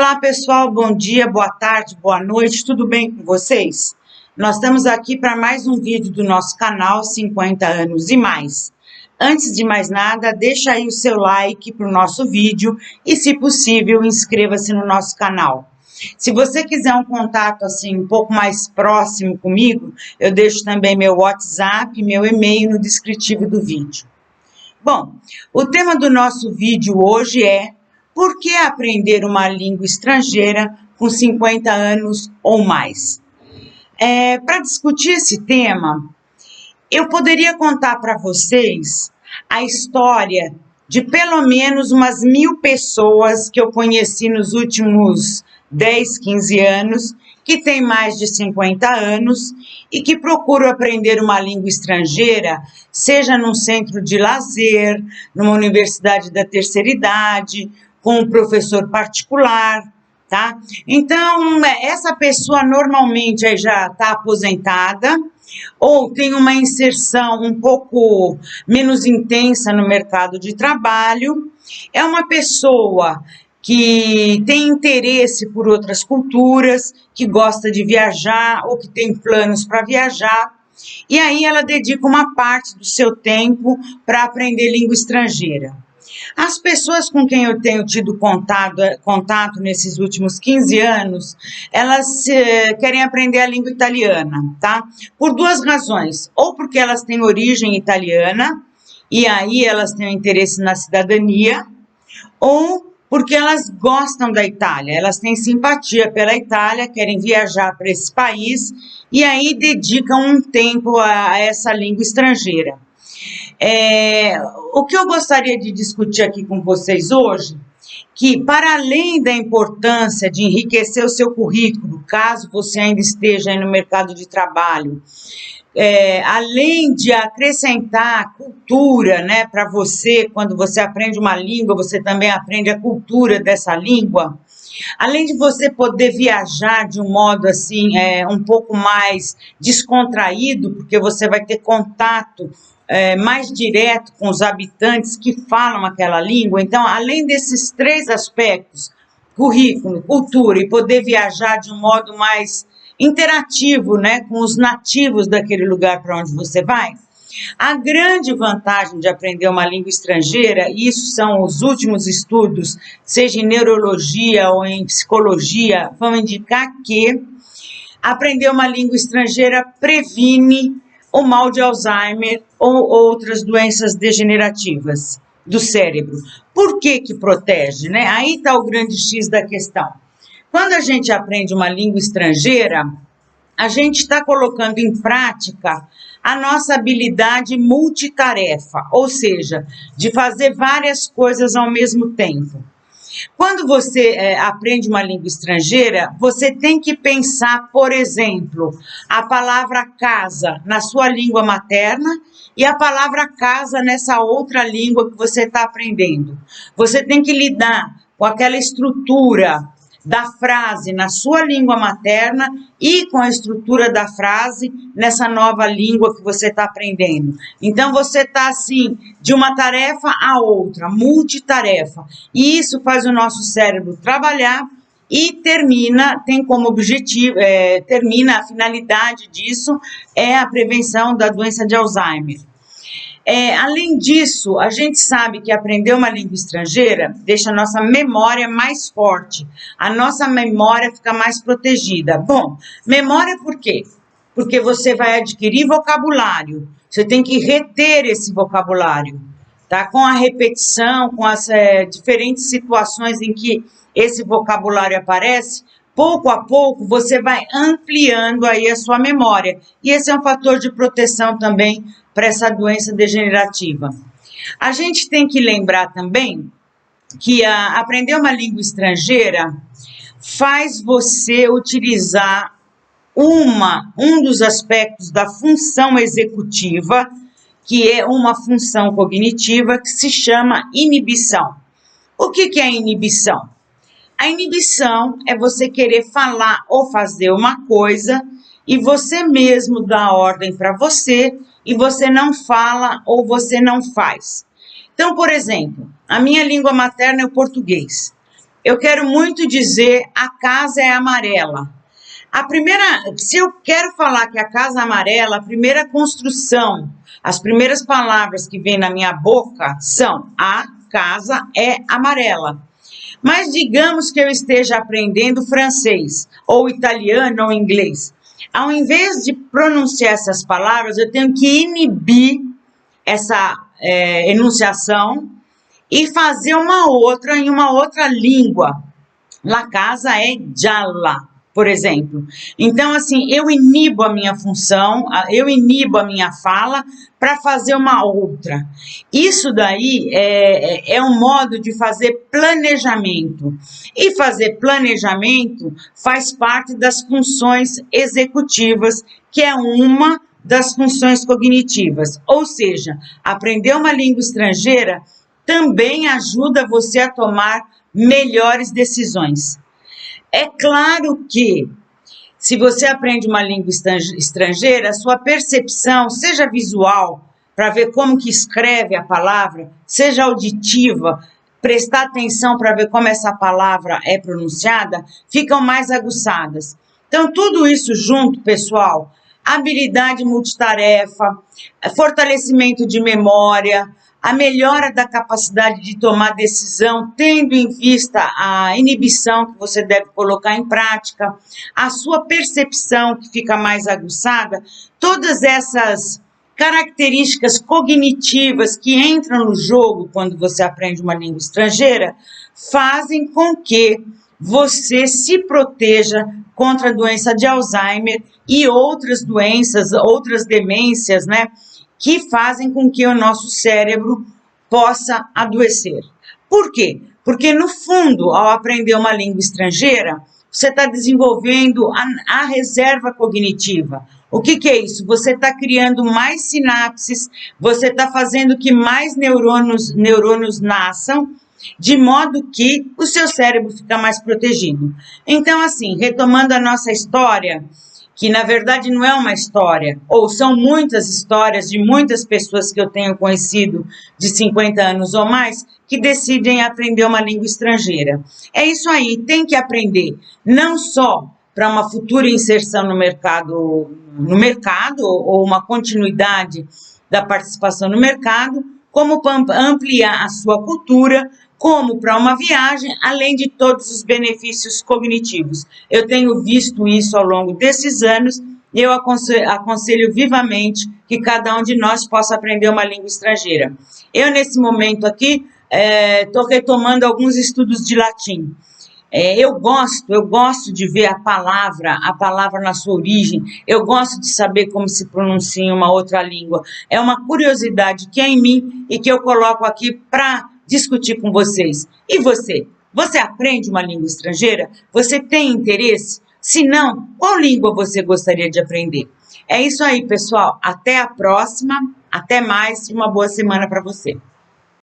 Olá pessoal, bom dia, boa tarde, boa noite, tudo bem com vocês? Nós estamos aqui para mais um vídeo do nosso canal 50 anos e mais. Antes de mais nada, deixa aí o seu like para o nosso vídeo e, se possível, inscreva-se no nosso canal. Se você quiser um contato assim um pouco mais próximo comigo, eu deixo também meu WhatsApp, meu e-mail no descritivo do vídeo. Bom, o tema do nosso vídeo hoje é: por que aprender uma língua estrangeira com 50 anos ou mais? Para discutir esse tema, eu poderia contar para vocês a história de pelo menos umas 1000 pessoas que eu conheci nos últimos 10, 15 anos, que têm mais de 50 anos e que procuram aprender uma língua estrangeira, seja num centro de lazer, numa universidade da terceira idade, com um professor particular, tá? Então, essa pessoa normalmente aí já está aposentada ou tem uma inserção um pouco menos intensa no mercado de trabalho, é uma pessoa que tem interesse por outras culturas, que gosta de viajar ou que tem planos para viajar, e aí ela dedica uma parte do seu tempo para aprender língua estrangeira. As pessoas com quem eu tenho tido contato nesses últimos 15 anos, elas querem aprender a língua italiana, tá? Por duas razões. Ou porque elas têm origem italiana, e aí elas têm interesse na cidadania, ou porque elas gostam da Itália, elas têm simpatia pela Itália, querem viajar para esse país, e aí dedicam um tempo a essa língua estrangeira. O que eu gostaria de discutir aqui com vocês hoje, que para além da importância de enriquecer o seu currículo, caso você ainda esteja aí no mercado de trabalho, além de acrescentar cultura, né, para você, quando você aprende uma língua, você também aprende a cultura dessa língua. Além de você poder viajar de um modo assim, um pouco mais descontraído, porque você vai ter contato mais direto com os habitantes que falam aquela língua. Então, além desses três aspectos, currículo, cultura e poder viajar de um modo mais interativo, né, com os nativos daquele lugar para onde você vai, a grande vantagem de aprender uma língua estrangeira, e isso são os últimos estudos, seja em neurologia ou em psicologia, vão indicar que aprender uma língua estrangeira previne o mal de Alzheimer ou outras doenças degenerativas do cérebro. Por que que protege, né? Aí está o grande X da questão. Quando a gente aprende uma língua estrangeira, a gente está colocando em prática a nossa habilidade multitarefa, ou seja, de fazer várias coisas ao mesmo tempo. Quando você aprende uma língua estrangeira, você tem que pensar, por exemplo, a palavra casa na sua língua materna e a palavra casa nessa outra língua que você está aprendendo. Você tem que lidar com aquela estrutura da frase na sua língua materna e com a estrutura da frase nessa nova língua que você está aprendendo. Então, você está assim, de uma tarefa a outra, multitarefa. E isso faz o nosso cérebro trabalhar e tem como objetivo, a finalidade disso é a prevenção da doença de Alzheimer. Além disso, a gente sabe que aprender uma língua estrangeira deixa a nossa memória mais forte, a nossa memória fica mais protegida. Bom, memória por quê? Porque você vai adquirir vocabulário, você tem que reter esse vocabulário, tá? Com a repetição, com as diferentes situações em que esse vocabulário aparece, pouco a pouco você vai ampliando aí a sua memória. E esse é um fator de proteção também para essa doença degenerativa. A gente tem que lembrar também que aprender uma língua estrangeira faz você utilizar um dos aspectos da função executiva, que é uma função cognitiva que se chama inibição. O que é inibição? A inibição é você querer falar ou fazer uma coisa e você mesmo dá a ordem para você e você não fala ou você não faz. Então, por exemplo, a minha língua materna é o português. eu quero muito dizer a casa é amarela. Se eu quero falar que a casa é amarela, a primeira construção, as primeiras palavras que vêm na minha boca são: a casa é amarela. Mas digamos que eu esteja aprendendo francês, ou italiano, ou inglês. Ao invés de pronunciar essas palavras, eu tenho que inibir essa enunciação e fazer uma outra em uma outra língua. La casa é gialla, por exemplo. Então, assim, eu inibo a minha função, eu inibo a minha fala para fazer uma outra. Isso daí é um modo de fazer planejamento. E fazer planejamento faz parte das funções executivas, que é uma das funções cognitivas. Ou seja, aprender uma língua estrangeira também ajuda você a tomar melhores decisões. É claro que, se você aprende uma língua estrangeira, a sua percepção, seja visual, para ver como que escreve a palavra, seja auditiva, prestar atenção para ver como essa palavra é pronunciada, ficam mais aguçadas. Então, tudo isso junto, pessoal, habilidade multitarefa, fortalecimento de memória, a melhora da capacidade de tomar decisão, tendo em vista a inibição que você deve colocar em prática, a sua percepção que fica mais aguçada, todas essas características cognitivas que entram no jogo quando você aprende uma língua estrangeira, fazem com que você se proteja contra a doença de Alzheimer e outras doenças, outras demências, né? Que fazem com que o nosso cérebro possa adoecer. Por quê? Porque, no fundo, ao aprender uma língua estrangeira, você está desenvolvendo a reserva cognitiva. O que é isso? Você está criando mais sinapses, você está fazendo que mais neurônios nasçam, de modo que o seu cérebro fica mais protegido. Então, assim, retomando a nossa história, que na verdade não é uma história, ou são muitas histórias de muitas pessoas que eu tenho conhecido de 50 anos ou mais, que decidem aprender uma língua estrangeira. É isso aí, tem que aprender, não só para uma futura inserção no mercado, ou uma continuidade da participação no mercado, como para ampliar a sua cultura, como para uma viagem, além de todos os benefícios cognitivos. Eu tenho visto isso ao longo desses anos e eu aconselho vivamente que cada um de nós possa aprender uma língua estrangeira. Eu, nesse momento aqui, estou retomando alguns estudos de latim. Eu gosto de ver a palavra na sua origem, eu gosto de saber como se pronuncia em uma outra língua. É uma curiosidade que é em mim e que eu coloco aqui para discutir com vocês. E você? Você aprende uma língua estrangeira? Você tem interesse? Se não, qual língua você gostaria de aprender? É isso aí, pessoal. Até a próxima. Até mais e uma boa semana para você.